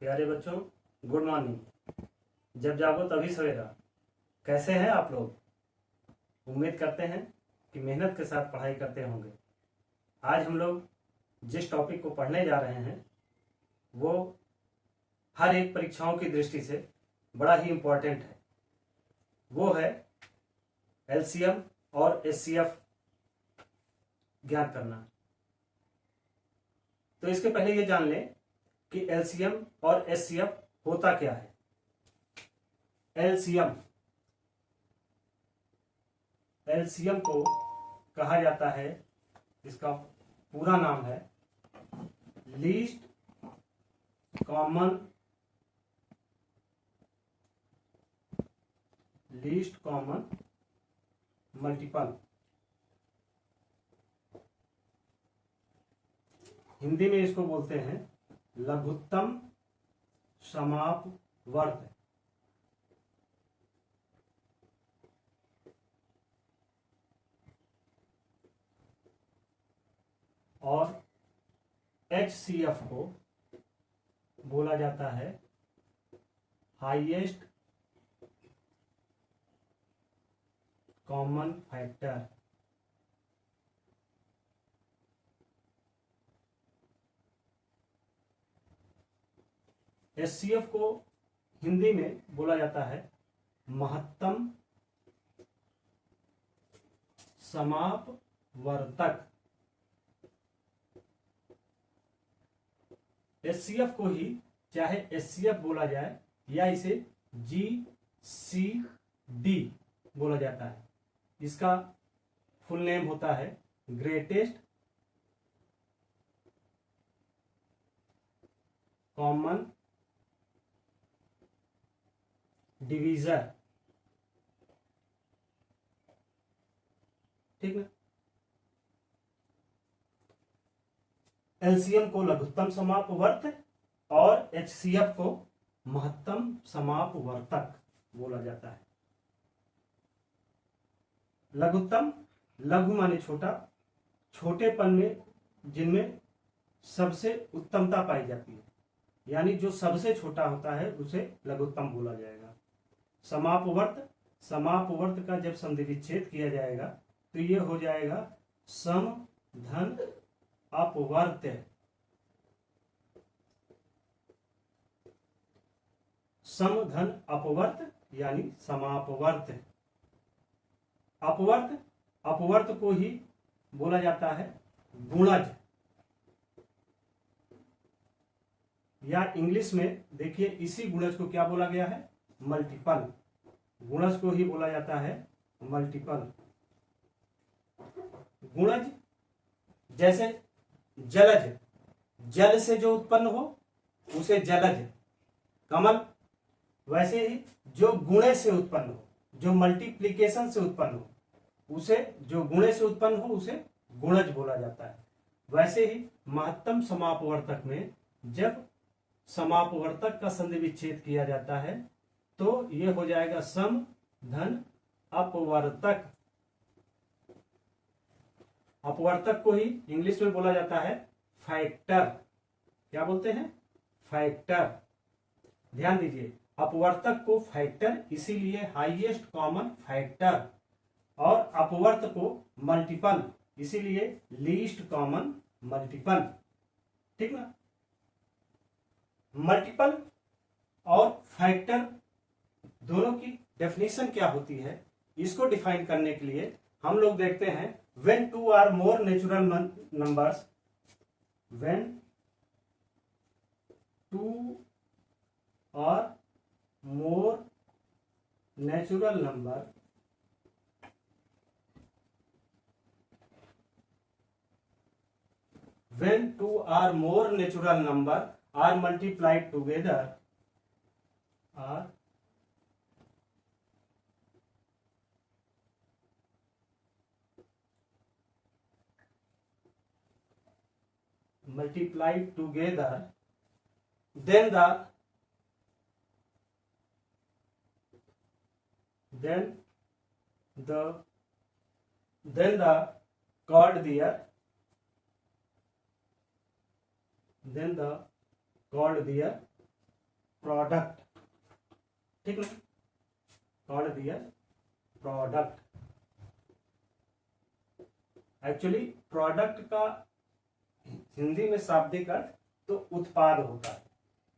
प्यारे बच्चों, good morning. जब जागो तभी सवेरा। कैसे हैं आप लोग? उम्मीद करते हैं कि मेहनत के साथ पढ़ाई करते होंगे। आज हम लोग जिस टॉपिक को पढ़ने जा रहे हैं वो हर एक परीक्षाओं की दृष्टि से बड़ा ही इम्पोर्टेंट है। वो है एलसीएम और एचसीएफ ज्ञात करना। तो इसके पहले ये जान लें कि एलसीएम और एचसीएफ होता क्या है। एलसीएम को कहा जाता है, इसका पूरा नाम है लीस्ट कॉमन मल्टीपल। हिंदी में इसको बोलते हैं लघुत्तम समापवर्त। और एचसीएफ को बोला जाता है हाईएस्ट कॉमन फैक्टर। एचसीएफ को हिंदी में बोला जाता है महत्तम समापवर्तक। एचसीएफ को ही चाहे एचसीएफ बोला जाए या इसे जीसीडी बोला जाता है। इसका फुल नेम होता है ग्रेटेस्ट कॉमन डिवीजर। ठीक ना। एलसीएम को लघुत्तम समापवर्त और एचसीएफ को महत्तम समापवर्तक बोला जाता है। लघुत्तम, लघु माने छोटा, छोटेपन में जिनमें सबसे उत्तमता पाई जाती है, यानी जो सबसे छोटा होता है उसे लघुत्तम बोला जाएगा। समापवर्त, समापवर्त का जब संधि विच्छेद किया जाएगा तो ये हो जाएगा सम धन अपवर्त। सम धन अपवर्त यानी समापवर्त। अपवर्त, अपवर्त को ही बोला जाता है गुणज, या इंग्लिश में देखिए इसी गुणज को क्या बोला गया है, मल्टीपल। गुणज को ही बोला जाता है मल्टीपल। गुणज जैसे जलज, जल से जो उत्पन्न हो उसे जलज, कमल। वैसे ही जो गुणे से उत्पन्न हो, जो मल्टीप्लिकेशन से उत्पन्न हो उसे, जो गुणे से उत्पन्न हो उसे गुणज बोला जाता है। वैसे ही महत्तम समापवर्तक में जब समापवर्तक का संधि विच्छेद किया जाता है तो यह हो जाएगा सम धन अपवर्तक। अपवर्तक को ही इंग्लिश में बोला जाता है फैक्टर। क्या बोलते हैं? फैक्टर। ध्यान दीजिए, अपवर्तक को फैक्टर इसीलिए हाईएस्ट कॉमन फैक्टर, और अपवर्त को मल्टीपल इसीलिए लीस्ट कॉमन मल्टीपल। ठीक ना। मल्टीपल और फैक्टर दोनों की डेफिनेशन क्या होती है, इसको डिफाइन करने के लिए हम लोग देखते हैं when two or more natural numbers, when two or more natural number when two or more natural number are multiplied together, are multiplied together, then the chord there, product, ठीक ना, called their product. Actually product का हिंदी में शाब्दिक अर्थ तो उत्पाद होता है,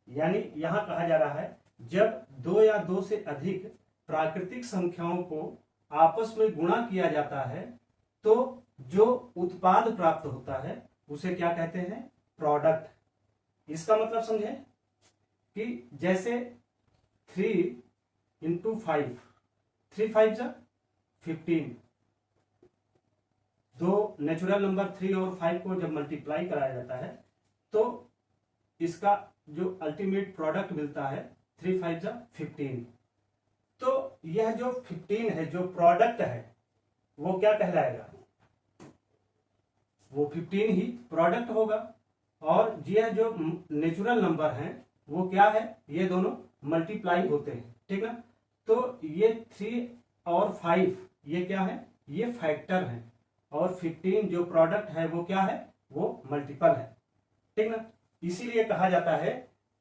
यानी यहां कहा जा रहा है जब दो या दो से अधिक प्राकृतिक संख्याओं को आपस में गुणा किया जाता है तो जो उत्पाद प्राप्त होता है उसे क्या कहते हैं, प्रोडक्ट। इसका मतलब समझे कि जैसे 3 × 5, 3 5 जा 15, दो नेचुरल नंबर 3 और 5 को जब मल्टीप्लाई कराया जाता है तो इसका जो अल्टीमेट प्रोडक्ट मिलता है 3 5 जा 15। तो यह जो 15 है, जो प्रोडक्ट है, वो क्या कहलाएगा, वो 15 ही प्रोडक्ट होगा। और यह जो नेचुरल नंबर हैं वो क्या है, ये दोनों मल्टीप्लाई होते हैं, ठीक ना। तो ये 3 और 5 ये क्या है, ये फैक्टर है, और 15 जो प्रोडक्ट है वो क्या है, वो मल्टीपल है, ठीक ना। इसीलिए कहा जाता है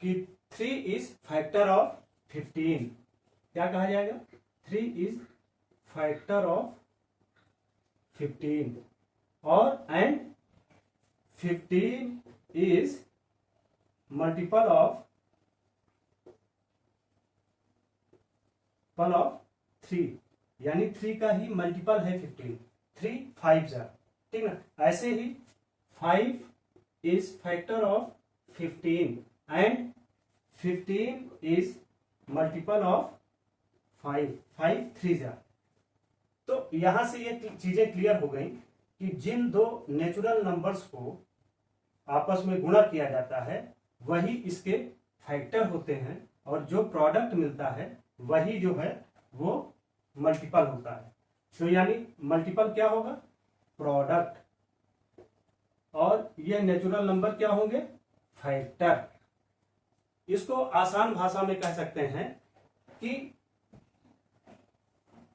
कि 3 इज फैक्टर ऑफ 15। क्या कहा जाएगा, 3 इज फैक्टर ऑफ 15, और एंड 15 इज मल्टीपल ऑफ 3, यानी 3 का ही मल्टीपल है 15, 3 5 जा, ठीक ना। ऐसे ही 5 is factor of 15 and 15 is multiple of 5, 5 3 जा। तो यहां से ये चीजें क्लियर हो गई कि जिन दो नेचुरल नंबर्स को आपस में गुणा किया जाता है वही इसके फैक्टर होते हैं, और जो प्रोडक्ट मिलता है वही जो है वो मल्टीपल होता है। तो यानी मल्टीपल क्या होगा, प्रोडक्ट, और ये नेचुरल नंबर क्या होंगे, फैक्टर। इसको आसान भाषा में कह सकते हैं कि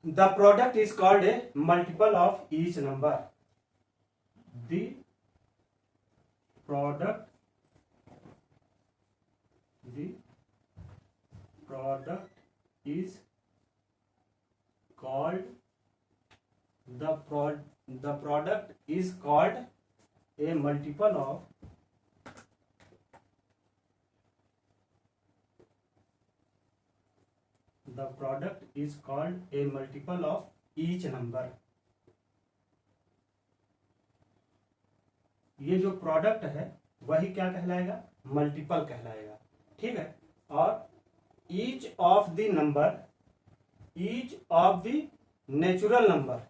the product is called a multiple of each number. The product is called the product is called a multiple of the product is called a multiple of each number। ये जो प्रोडक्ट है वही क्या कहलाएगा, मल्टीपल कहलाएगा, ठीक है। और each of the number, each of the natural number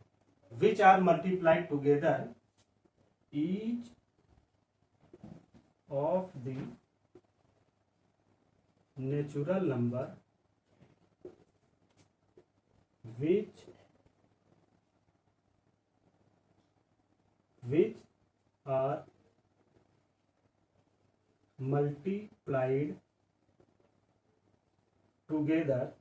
which are multiplied together, each of the natural number which are multiplied together,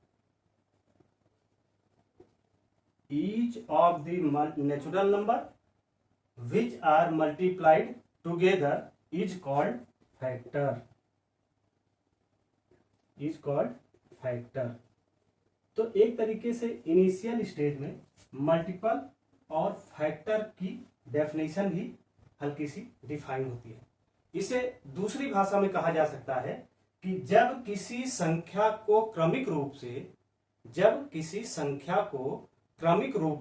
each of the natural number which are multiplied together is called factor, is called factor। तो एक तरीके से initial stage में multiple और factor की definition भी हल्की सी define होती है। इसे दूसरी भाषा में कहा जा सकता है कि जब किसी संख्या को क्रमिक रूप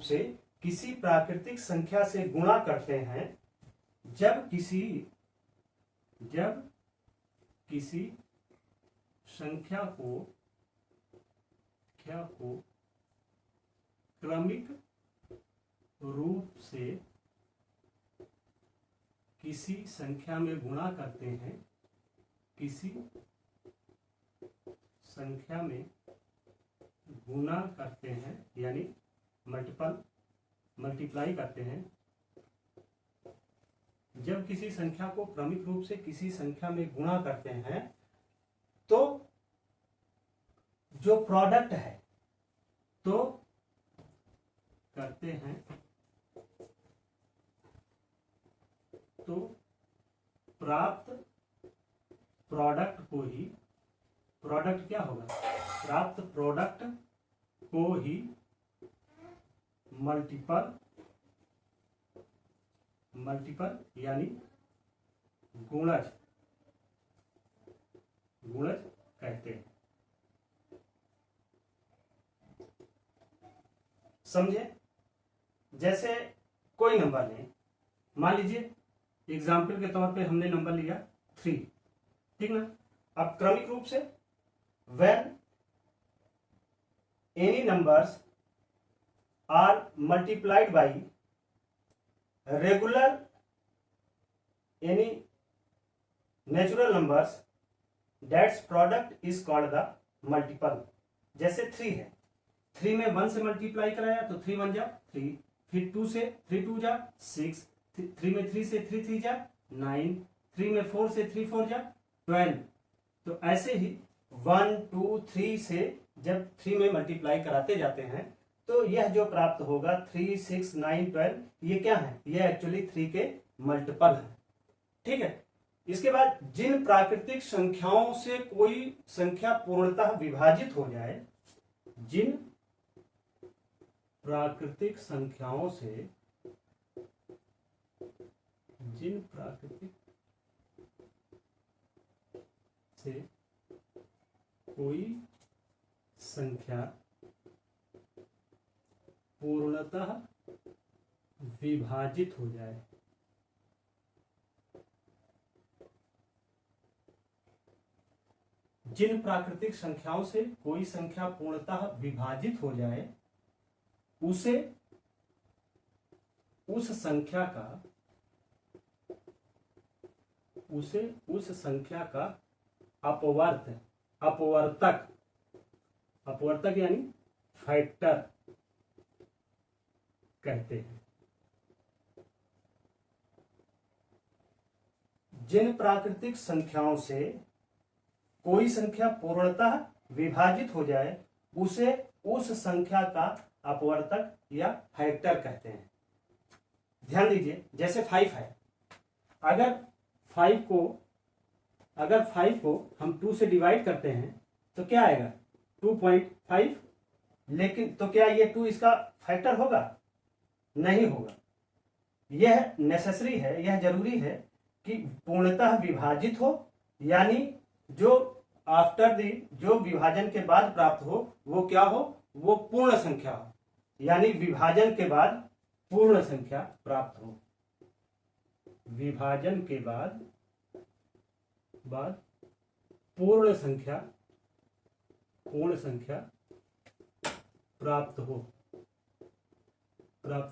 से किसी प्राकृतिक संख्या से गुणा करते हैं, जब किसी संख्या को क्रमिक रूप से किसी संख्या में गुणा करते हैं, किसी संख्या में गुणा करते हैं यानी मल्टीप्लाई करते हैं, जब किसी संख्या को क्रमिक रूप से किसी संख्या में गुणा करते हैं तो जो प्रोडक्ट है तो करते हैं तो प्राप्त प्रोडक्ट को ही प्रोडक्ट क्या होगा, प्राप्त प्रोडक्ट को ही मल्टीपल यानी गुणज कहते हैं। समझे? जैसे कोई नंबर लें, मान लीजिए एग्जाम्पल के तौर पे हमने नंबर लिया 3, ठीक ना। अब क्रमिक रूप से when any numbers are multiplied by regular any natural numbers, that's product is called the multiple। जैसे 3 है, 3 में 1 से मल्टीप्लाई कराया तो 3 1 जा 3, फिर 2 से 3 2 जा 6, 3 में 3 से 3 3 जा 9, 3 में 4 से 3 4 जा 12। तो ऐसे ही 1 2 3 से जब 3 में मल्टीप्लाई कराते जाते हैं तो यह जो प्राप्त होगा 3 6 9 12, ये क्या है, ये एक्चुअली 3 के मल्टीपल है। ठीक है। इसके बाद जिन प्राकृतिक संख्याओं से कोई संख्या पूर्णतः विभाजित हो जाए, जिन प्राकृतिक संख्याओं से कोई संख्या पूर्णतः विभाजित हो जाए, जिन प्राकृतिक संख्याओं से कोई संख्या पूर्णतः विभाजित हो जाए उसे उस संख्या का अपवर्तक यानी फैक्टर कहते हैं। जिन प्राकृतिक संख्याओं से कोई संख्या पूर्णतः विभाजित हो जाए उसे उस संख्या का अपवर्तक या फैक्टर कहते हैं। ध्यान दीजिए, जैसे 5 है, अगर 5 को हम 2 से डिवाइड करते हैं तो क्या आएगा 2.5, लेकिन तो क्या ये 2 इसका फैक्टर होगा? नहीं होगा। यह नेसेसरी है, यह जरूरी है कि पूर्णतः विभाजित हो, यानी जो आफ्टर दी जो विभाजन के बाद प्राप्त हो वो क्या हो, वो पूर्ण संख्या हो, यानी विभाजन के बाद पूर्ण संख्या प्राप्त हो। विभाजन के बाद पूर्ण संख्या प्राप्त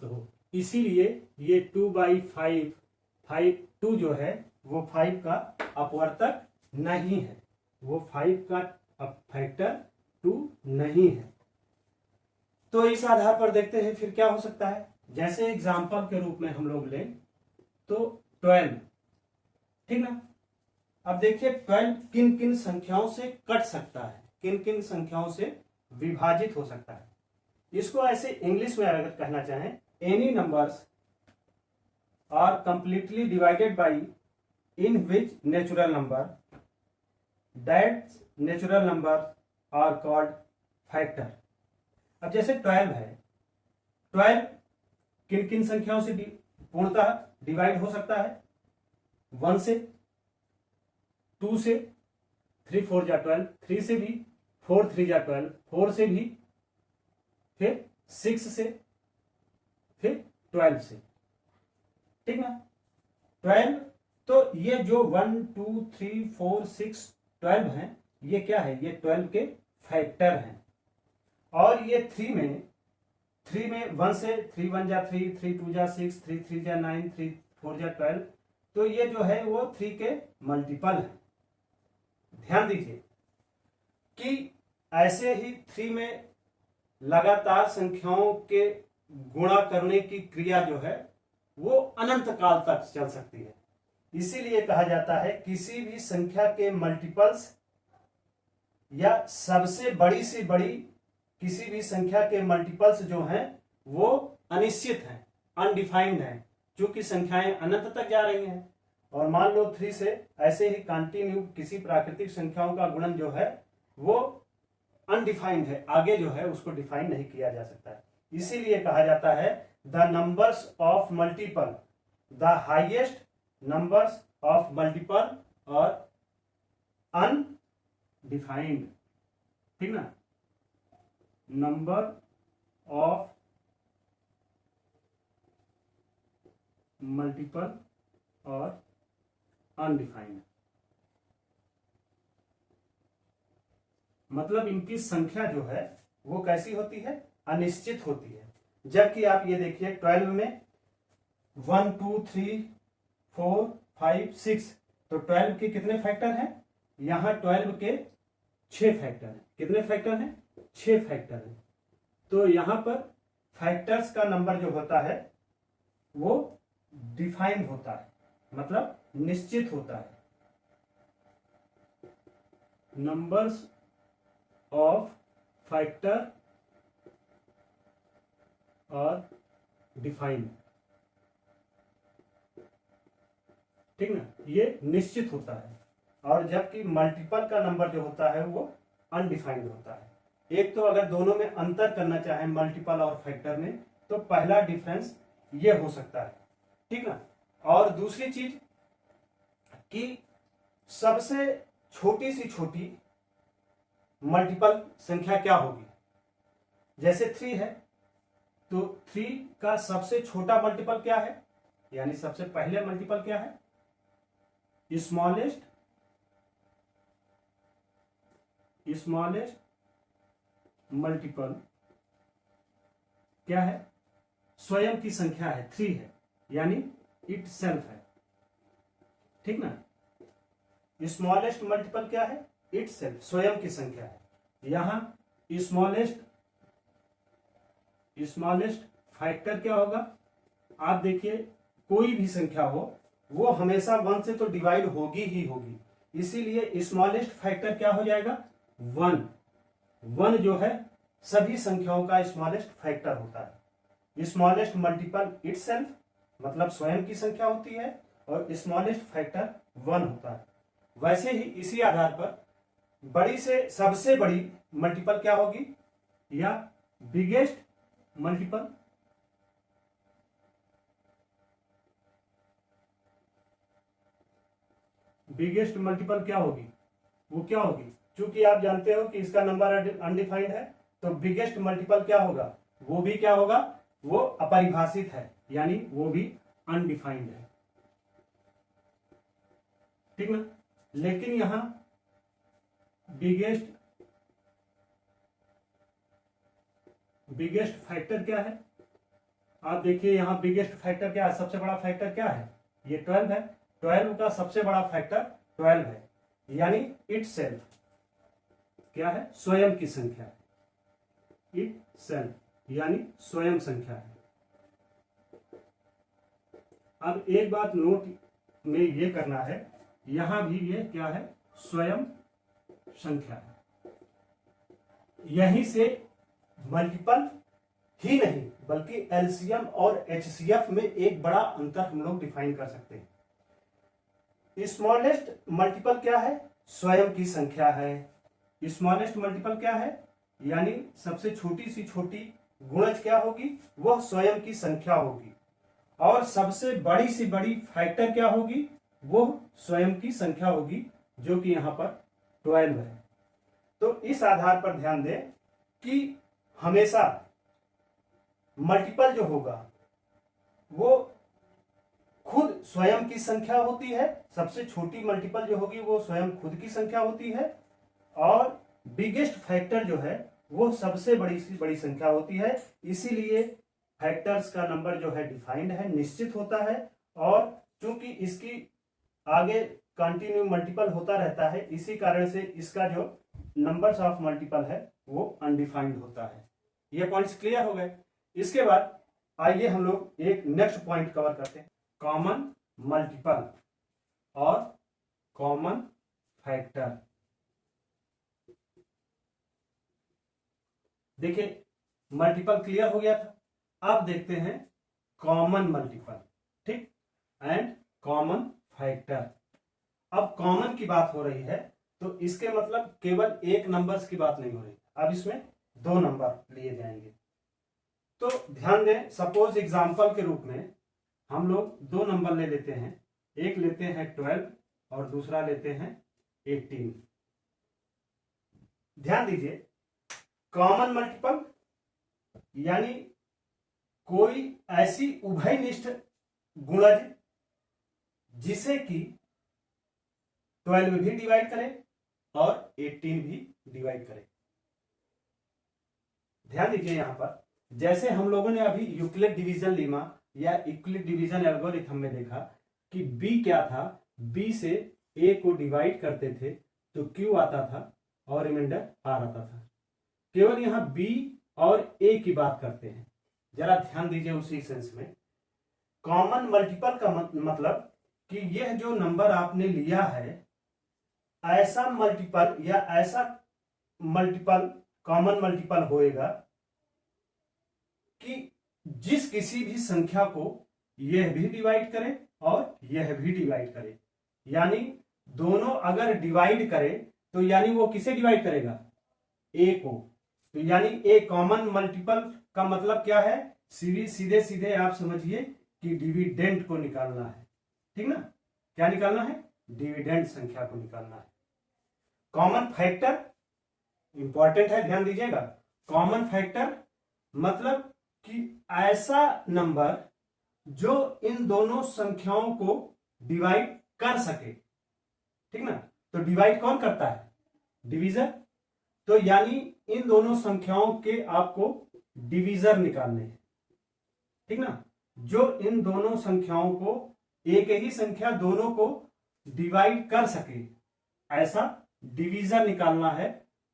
हो। इसीलिए ये 2/5 2 जो है वो 5 का अपवर्तक नहीं है, वो 5 का फैक्टर 2 नहीं है। तो इस आधार पर देखते हैं फिर क्या हो सकता है। जैसे एग्जाम्पल के रूप में हम लोग लें तो 12, ठीक ना। अब देखिए 12 किन किन संख्याओं से कट सकता है, किन किन संख्याओं से विभाजित हो सकता है। इसको ऐसे इंग्लिश में अगर कहना चाहें, any numbers are completely divided by in which natural number that natural number are called factor. अब जैसे 12 है, 12 किन किन संख्याओं से पूर्णतः डिवाइड हो सकता है? 1 से, 2 से, 3 4 जा 12, 3 से भी, 4 3 जा 12, 4 से भी, फिर 6 से, फिर 12 से, ठीक ना। 12, तो ये जो 1 2 3 4 6 12 हैं, ये क्या है, ये 12 के फैक्टर हैं। और ये 3 में 1 से 3 1 जा 3, 3 2 जा 6, 3 3 जा 9, 3 4 जा 12, तो ये जो है वो 3 के मल्टीपल है। ध्यान दीजिए कि ऐसे ही 3 में लगातार संख्याओं के गुणा करने की क्रिया जो है वो अनंत काल तक चल सकती है। इसीलिए कहा जाता है किसी भी संख्या के मल्टीपल्स या सबसे बड़ी से बड़ी किसी भी संख्या के मल्टीपल्स जो हैं वो अनिश्चित हैं, अनडिफाइंड हैं, क्योंकि संख्याएं अनंत तक जा रही हैं। और मान लो 3 से ऐसे ही कंटिन्यू किसी प्राकृतिक संख्याओं का गुणन जो है वो अनडिफाइंड है, आगे जो है उसको डिफाइन नहीं किया जा सकता है। इसीलिए कहा जाता है the numbers of multiple, the highest numbers of multiple और अनडिफाइंड, ठीक ना, नंबर ऑफ मल्टीपल और अनडिफाइंड, मतलब इनकी संख्या जो है वो कैसी होती है, अनिश्चित होती है। जबकि आप ये देखिए 12 में 1 2 3 4 5 6, तो 12 के कितने फैक्टर हैं, यहां 12 के 6 फैक्टर हैं। कितने फैक्टर हैं, 6 फैक्टर हैं। तो यहां पर फैक्टर्स का नंबर जो होता है वो डिफाइन होता है, मतलब निश्चित होता है। नंबर्स ऑफ फैक्टर और डिफाइन, ठीक ना, ये निश्चित होता है। और जबकि मल्टीपल का नंबर जो होता है वो अनडिफाइंड होता है। एक तो अगर दोनों में अंतर करना चाहे मल्टीपल और फैक्टर में, तो पहला डिफरेंस ये हो सकता है, ठीक ना। और दूसरी चीज कि सबसे छोटी सी छोटी मल्टीपल संख्या क्या होगी, जैसे 3 है तो 3 का सबसे छोटा मल्टीपल क्या है, यानी सबसे पहले मल्टीपल क्या है, स्मॉलेस्ट मल्टीपल क्या है, स्वयं की संख्या है, 3 है, यानी इट सेल्फ है, ठीक ना। स्मॉलेस्ट मल्टीपल क्या है, इट सेल्फ, स्वयं की संख्या है। यहां स्मॉलेस्ट फैक्टर क्या होगा, आप देखिए कोई भी संख्या हो वो हमेशा 1 से तो डिवाइड होगी ही होगी, इसीलिए स्मॉलेस्ट फैक्टर क्या हो जाएगा, 1। 1 जो है सभी संख्याओं का स्मॉलेस्ट फैक्टर होता है। स्मॉलेस्ट मल्टीपल इटसेल्फ, मतलब स्वयं की संख्या होती है, और स्मॉलेस्ट फैक्टर 1 होता है। वैसे ही इसी आधार पर बड़ी से सबसे बड़ी मल्टीपल क्या होगी, या बिगेस्ट मल्टीपल, बिगेस्ट मल्टीपल क्या होगी, वो क्या होगी, क्योंकि आप जानते हो कि इसका नंबर अनडिफाइंड है, तो बिगेस्ट मल्टीपल क्या होगा, वो भी क्या होगा, वो अपरिभाषित है, यानी वो भी अनडिफाइंड है, ठीक ना। लेकिन यहां बिगेस्ट फैक्टर क्या है, आप देखिए यहां बिगेस्ट फैक्टर क्या है, सबसे बड़ा फैक्टर क्या है, ये 12 है। 12 का सबसे बड़ा फैक्टर 12 है, यानी इट सेल्फ क्या है, स्वयं की संख्या है, इट सेल्फ यानी स्वयं संख्या है। अब एक बात नोट में ये करना है, यहां भी ये क्या है, स्वयं संख्या है। यहीं से मल्टीपल ही नहीं बल्कि एलसीएम और एचसीएफ में एक बड़ा अंतर हम लोग डिफाइन कर सकते हैं। स्मॉलेस्ट मल्टीपल क्या है, स्वयं की संख्या है। स्मॉलेस्ट मल्टीपल क्या है, यानी सबसे छोटी सी छोटी गुणज क्या होगी, वह स्वयं की संख्या होगी। और सबसे बड़ी सी बड़ी फैक्टर क्या होगी, वो स्वयं की संख्या होगी, जो कि यहां पर 12 है। तो इस आधार पर ध्यान दें कि हमेशा मल्टीपल जो होगा वो खुद स्वयं की संख्या होती है, सबसे छोटी मल्टीपल जो होगी वो स्वयं खुद की संख्या होती है, और बिगेस्ट फैक्टर जो है वो सबसे बड़ी सी बड़ी संख्या होती है। इसीलिए फैक्टर्स का नंबर जो है डिफाइंड है, निश्चित होता है, और चूंकि इसकी आगे कंटिन्यू मल्टीपल होता रहता है, इसी कारण से इसका जो नंबर्स ऑफ मल्टीपल है वो अनडिफाइंड होता है। ये पॉइंट्स क्लियर हो गए। इसके बाद आइए हम लोग एक नेक्स्ट पॉइंट कवर करते हैं, कॉमन मल्टीपल और कॉमन फैक्टर। देखिए मल्टीपल क्लियर हो गया था, अब देखते हैं कॉमन मल्टीपल, ठीक, एंड कॉमन फैक्टर। अब कॉमन की बात हो रही है तो इसके मतलब केवल एक नंबर्स की बात नहीं हो रही, अब इसमें 2 नंबर लिए जाएंगे। तो ध्यान दें, सपोज एग्जाम्पल के रूप में हम लोग 2 नंबर ले लेते हैं, एक लेते हैं 12 और दूसरा लेते हैं 18। ध्यान दीजिए, कॉमन मल्टीपल यानी कोई ऐसी उभयनिष्ठ गुणज जिसे कि 12 भी डिवाइड करे और 18 भी डिवाइड करे। ध्यान दीजिए यहां पर, जैसे हम लोगों ने अभी यूक्लिड डिवीजन लेमा या यूक्लिड डिवीजन एल्गोरिथम में देखा कि b क्या था, b से a को डिवाइड करते थे तो q आता था और रिमाइंडर r आता था। केवल यहां b और a की बात करते हैं, जरा ध्यान दीजिए उसी सेंस में। कॉमन मल्टीपल का मतलब कि यह जो नंबर आपने लिया है ऐसा मल्टीपल या ऐसा मल्टीपल कॉमन मल्टीपल होएगा कि जिस किसी भी संख्या को यह भी डिवाइड करे और यह भी डिवाइड करे, यानी दोनों अगर डिवाइड करे तो यानी वो किसे डिवाइड करेगा, a को। तो यानी ए कॉमन मल्टीपल का मतलब क्या है, सीधे सीधे आप समझिए कि डिविडेंड को निकालना है, ठीक ना। क्या निकालना है, डिविडेंड संख्या को निकालना है। कॉमन फैक्टर इंपॉर्टेंट है, ध्यान दीजिएगा। कॉमन फैक्टर मतलब कि ऐसा नंबर जो इन दोनों संख्याओं को डिवाइड कर सके, ठीक ना। तो डिवाइड कौन करता है, डिवीजर। तो यानी इन दोनों संख्याओं के आपको डिवीजर निकालने हैं, ठीक ना। जो इन दोनों संख्याओं को, एक ही संख्या दोनों को डिवाइड कर सके, ऐसा डिवीजर निकालना है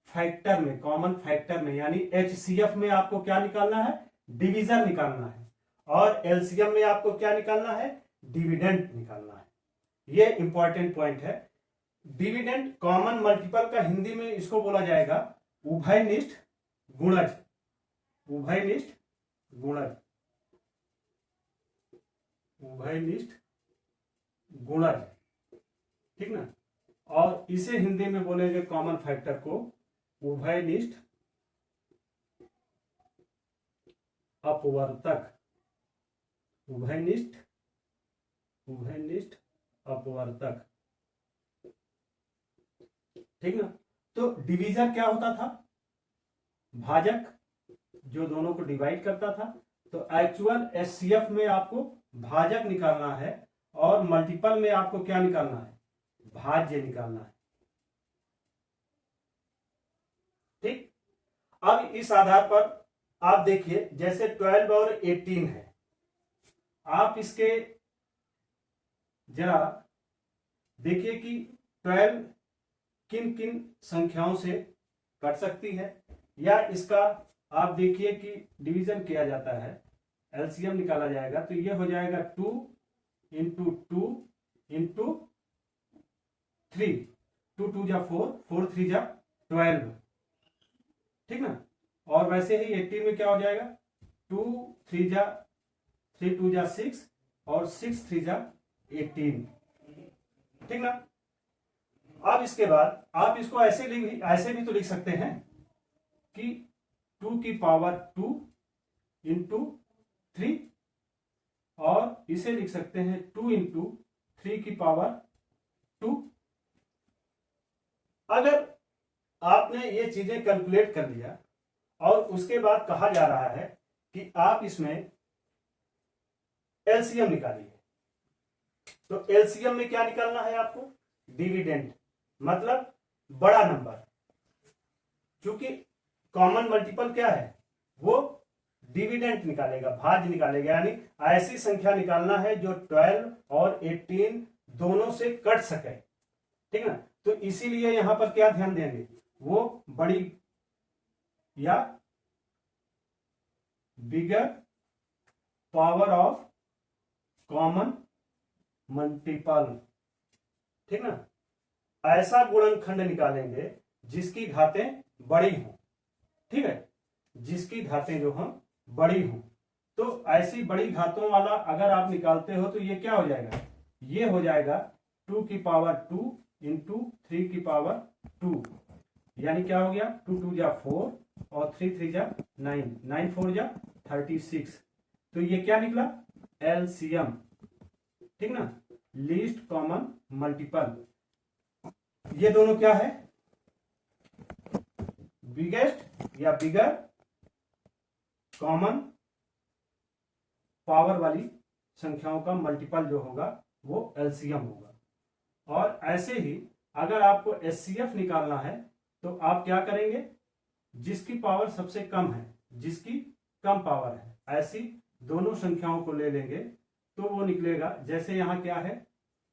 फैक्टर में, कॉमन फैक्टर में। यानी एचसीएफ में आपको क्या निकालना है, डिवीजर निकालना है, और एलसीएम में आपको क्या निकालना है, डिविडेंड निकालना है। ये इंपॉर्टेंट पॉइंट है। डिविडेंड कॉमन मल्टीपल का हिंदी में इसको बोला जाएगा उभयनिष्ठ गुणज, उभयनिष्ठ गुणज, उभयनिष्ठ गुणज, ठीक ना। और इसे हिंदी में बोलेंगे कॉमन फैक्टर को उभयनिष्ठ अपवर्तक, उभयनिष्ठ अपवर्तक, ठीक ना। तो डिवीजर क्या होता था, भाजक जो दोनों को डिवाइड करता था। तो एक्चुअल एचसीएफ में आपको भाजक निकालना है और मल्टीपल में आपको क्या निकालना है, भाज्य निकालना है, ठीक। अब इस आधार पर आप देखिए, जैसे 12 और 18 है, आप इसके जरा देखिए कि 12 किन किन संख्याओं से कट सकती है, या इसका आप देखिए कि डिवीजन किया जाता है, एलसीएम निकाला जाएगा। तो ये हो जाएगा 2 इंटू 2 इंटू 3, 2 2 जा 4, 4 3 जा 12, ठीक ना। और वैसे ही 18 में क्या हो जाएगा, 2 3 जा 3 2 जा 6 और 6 3 जा 18, ठीक ना। अब इसके बाद आप इसको ऐसे भी तो लिख सकते हैं कि 2 की पावर 2 इंटू 3, और इसे लिख सकते हैं 2 इंटू 3 की पावर 2। अगर आपने ये चीजें कैलकुलेट कर लिया और उसके बाद कहा जा रहा है कि आप इसमें एलसीएम निकालिए, तो एलसीएम में क्या निकालना है आपको, डिविडेंड, मतलब बड़ा नंबर। क्योंकि कॉमन मल्टीपल क्या है, वो डिविडेंड निकालेगा, भाज्य निकालेगा, यानी ऐसी संख्या निकालना है जो 12 और 18 दोनों से कट सके, ठीक ना। तो इसीलिए यहां पर क्या ध्यान देंगे, वो बड़ी या बिगर पावर ऑफ कॉमन मल्टीपल, ठीक ना। ऐसा गुणनखंड निकालेंगे जिसकी घातें बड़ी हों, ठीक है, जिसकी घातें जो हम बड़ी हों। तो ऐसी बड़ी घातों वाला अगर आप निकालते हो तो ये क्या हो जाएगा, ये हो जाएगा 2 की पावर 2 इंटू 3 की पावर 2, यानी क्या हो गया, 2 2 जा 4 और 3 3 जा 9, 9 4 जा 36। तो ये क्या निकला, एलसीएम, ठीक ना, लीस्ट कॉमन मल्टीपल। ये दोनों क्या है, बिगेस्ट या बिगर कॉमन पावर वाली संख्याओं का मल्टीपल जो होगा वो एलसीएम होगा। और ऐसे ही अगर आपको एचसीएफ निकालना है तो आप क्या करेंगे, जिसकी पावर सबसे कम है, जिसकी कम पावर है, ऐसी दोनों संख्याओं को ले लेंगे तो वो निकलेगा। जैसे यहां क्या है,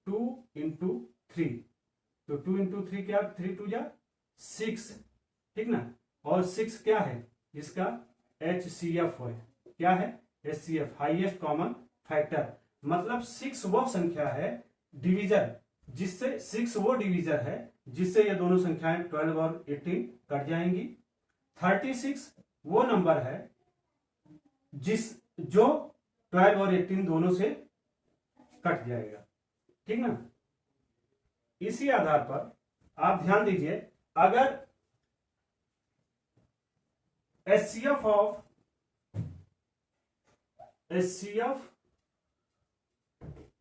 2 इंटू 3, तो 2 इंटू 3 क्या, 3 2 जा 6, ठीक ना। और 6 क्या है, इसका एचसीएफ है, क्या है, एचसीएफ, हाईएस्ट कॉमन फैक्टर। मतलब 6 वो संख्या है डिवीजर, जिससे 6 वो डिवीजर है जिससे ये दोनों संख्याएं 12 और 18 कट जाएंगी। 36 वो नंबर है जो 12 और 18 दोनों से कट जाएगा, ठीक ना। इसी आधार पर आप ध्यान दीजिए, अगर HCF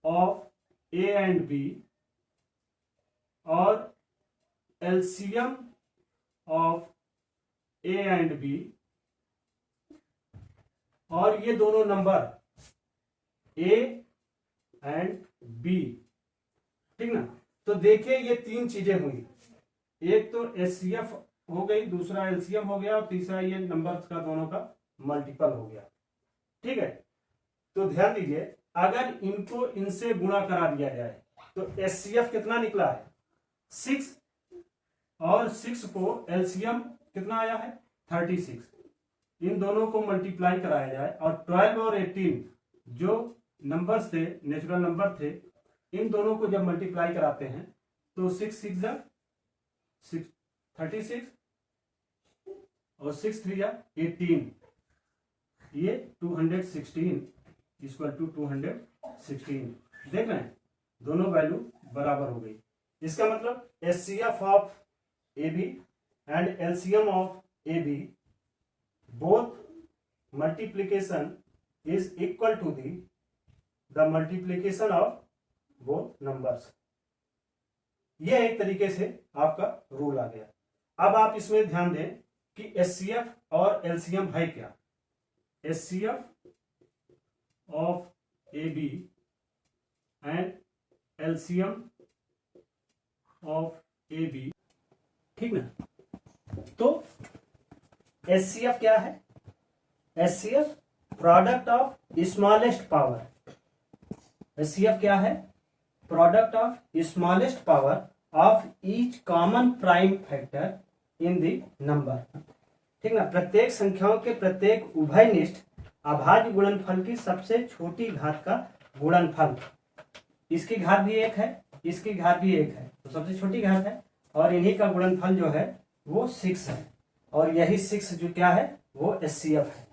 of A and B और LCM of A and B, और ये दोनों नंबर ए एंड बी, ठीक ना। तो देखिए ये तीन चीजें हुई, एक तो एचसीएफ हो गई, दूसरा एलसीएम हो गया, और तीसरा ये नंबर्स का दोनों का मल्टीपल हो गया, ठीक है। तो ध्यान दीजिए, अगर इनको इनसे गुणा करा दिया जाए तो एचसीएफ कितना निकला है, 6, और 6 को एलसीएम कितना आया है, 36। इन दोनों को मल्टीप्लाई कराया जाए और 12 और 18 जो नंबर्स थे, नेचुरल नंबर थे, इन दोनों को जब मल्टीप्लाई कराते हैं तो 6 6 जा 36 और 6 3 जा 18, ये 216 इक्वल टू 216। देख रहे हैं, दोनों वैल्यू बराबर हो गई। इसका मतलब HCF of A B and LCM of A B, both multiplication is equal to the multiplication of both numbers. यह एक तरीके से आपका रूल आ गया। अब आप इसमें ध्यान दें कि एचसीएफ और एलसीएम है क्या। HCF of A B and LCM of A B, ठीक ना। तो एचसीएफ क्या है, HCF product of smallest power. HCF क्या है, product of smallest power of each common prime factor in the number, ठीक ना। प्रत्येक संख्याओं के प्रत्येक उभयनिष्ठ अभाज्य गुणनफल की सबसे छोटी घात का गुणनफल। इसकी घात भी 1 है, इसकी घात भी 1 है, तो सबसे छोटी घात है, और इन्हीं का गुणनफल जो है वो 6 है, और यही 6 जो क्या है वो एचसीएफ है।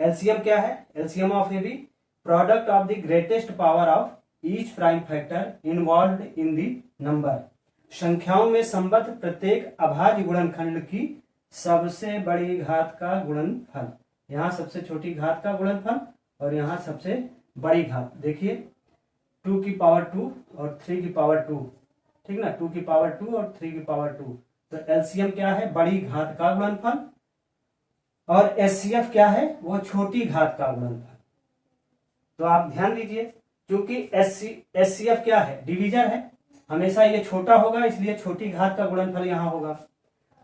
एलसीएम क्या है, LCM of A B, product of the greatest power of each prime factor involved in the number. संख्याओं में संबद्ध प्रत्येक अभाज्य गुणनखंड की सबसे बड़ी घात का गुणनफल। यहाँ सबसे छोटी घात का गुणनफल और यहाँ सबसे बड़ी घात। देखिए 2 की पावर 2 और 3 की पावर 2, ठीक ना, 2 की पावर 2 और 3 की पावर 2। तो एलसीएम क्या है, बड़ी घात का गुणनफल, और एचसीएफ क्या है, वो छोटी घात का गुणनफल। तो आप ध्यान दीजिए, क्योंकि एचसीएफ क्या है, डिवीजर है, हमेशा ये छोटा होगा, इसलिए छोटी घात का गुणनफल यहाँ होगा।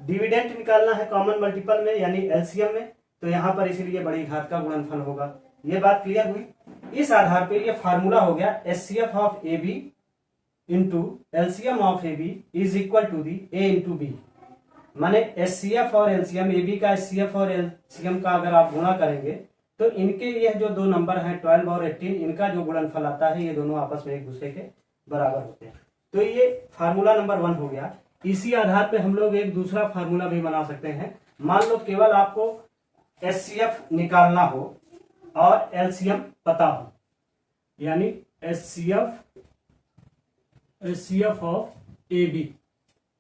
डिविडेंट निकालना है कॉमन मल्टीपल में यानी एलसीएम में, तो यहाँ पर इसीलिए बड़ी घात का गुणनफल होगा। ये बात क्लियर हुई। इस आधार पे ये फार्मूला हो गया, HCF of A B into LCM of A B is equal to the A into B. माने एचसीएफ और एलसीएम, ए बी का एचसीएफ और एलसीएम का अगर आप गुणा करेंगे तो इनके ये जो दो नंबर हैं 12 और 18, इनका जो गुणनफल आता है ये दोनों आपस में एक दूसरे के बराबर होते हैं। तो ये फार्मूला नंबर 1 हो गया। इसी आधार पे हम लोग एक दूसरा फार्मूला भी बना सकते हैं। मान लो केवल आपको एचसीएफ निकालना हो और एलसीएम पता हो, यानी एचसीएफ ऑफ ए बी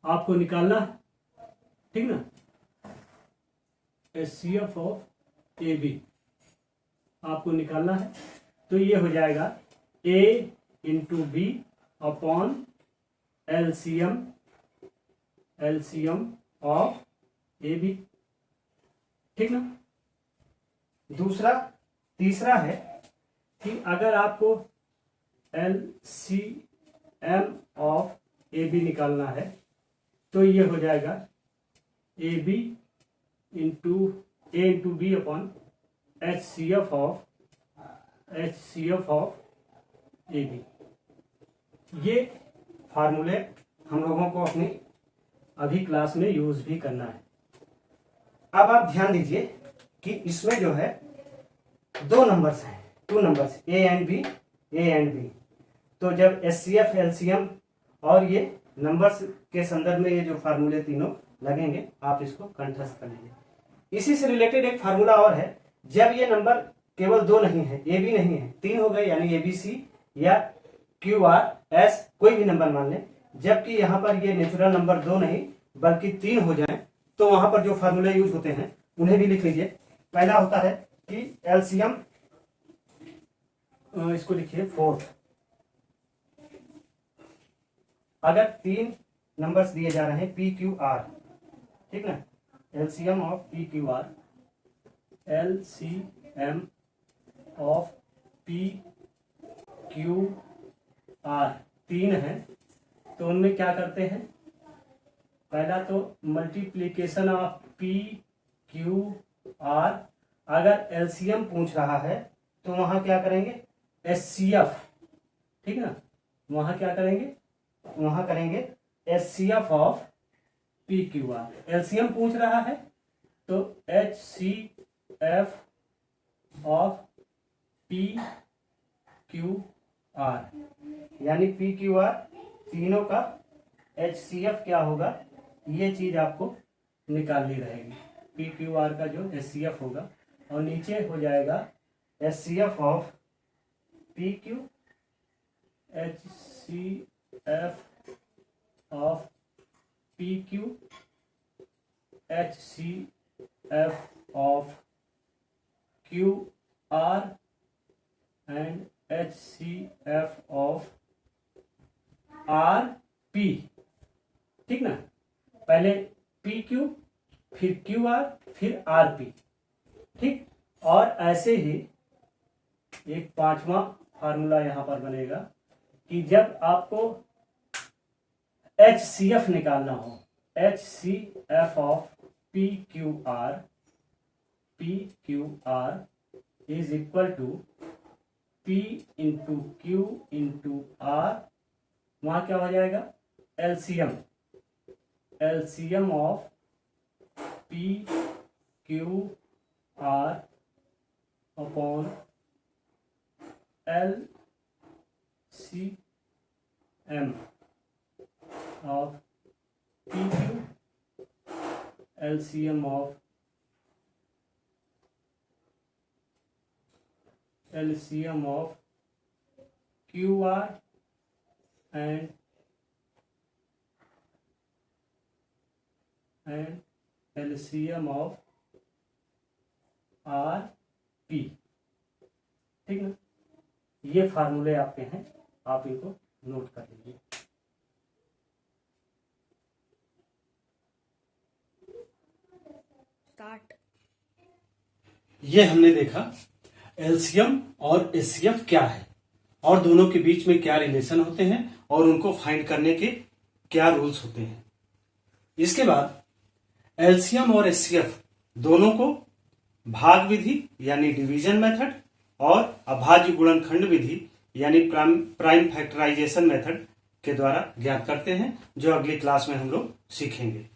आपको निकालना है, ठीक ना, HCF ऑफ AB आपको निकालना है। तो ये हो जाएगा A into B upon LCM of AB, ठीक ना। तीसरा है कि अगर आपको LCM ऑफ AB निकालना है तो ये हो जाएगा AB into A into B upon HCF of AB। ये फार्मूले हम लोगों को अपनी अभी क्लास में यूज भी करना है। अब आप ध्यान दीजिए कि इसमें जो है दो नंबर्स हैं, 2 नंबर्स A एंड B। तो जब HCF LCM और ये नंबर्स के संदर्भ में ये जो फार्मूले तीनों लगेंगे, आप इसको कंठस्थ कर लीजिए। इसी से रिलेटेड एक फार्मूला और है, जब ये नंबर केवल 2 नहीं है, AB नहीं है, 3 हो गए, यानी ABC या QRS कोई भी नंबर मान लें, जबकि यहाँ पर ये नेचुरल नंबर 2 नहीं बल्कि 3 हो जाए, तो वहां पर जो फार्मूले यूज होते हैं उन्हें भी लिख लीजिए। पहला होता है कि LCM, इसको लिखिए 4। अगर 3 नंबर्स दिए जा रहे हैं PQR, ठीक ना, LCM of PQR, LCM of PQR 3 है, तो उनमें क्या करते हैं, पहला तो मल्टीप्लीकेशन ऑफ PQR। अगर LCM पूछ रहा है तो वहां क्या करेंगे, HCF, ठीक ना, वहां क्या करेंगे, वहां करेंगे HCF ऑफ PQR। LCM पूछ रहा है तो HCF ऑफ PQR, यानी PQR तीनों का HCF क्या होगा, ये चीज आपको निकालनी रहेगी। PQR का जो HCF होगा, और नीचे हो जाएगा HCF of PQ, HCF of PQ, HCF of QR and HCF of RP, ठीक ना। पहले PQ, फिर QR, फिर RP, ठीक। और ऐसे ही एक 5वां फार्मूला यहां पर बनेगा कि जब आपको HCF निकालना हो, HCF of PQR is equal to P into Q into R, वहां क्या हो जाएगा, LCM of PQR upon LCM of PQ, LCM of QR and LCM of RP, ठीक ना। ये फार्मूले आपके हैं, आप इनको नोट कर लीजिए। ये हमने देखा LCM और HCF क्या है और दोनों के बीच में क्या रिलेशन होते हैं और उनको फाइंड करने के क्या रूल्स होते हैं। इसके बाद LCM और HCF दोनों को भाग विधि यानी डिवीजन मेथड और अभाज्य गुणनखंड विधि यानी प्राइम फैक्टराइजेशन मेथड के द्वारा ज्ञात करते हैं, जो अगली क्लास में हम लोग सीखेंगे।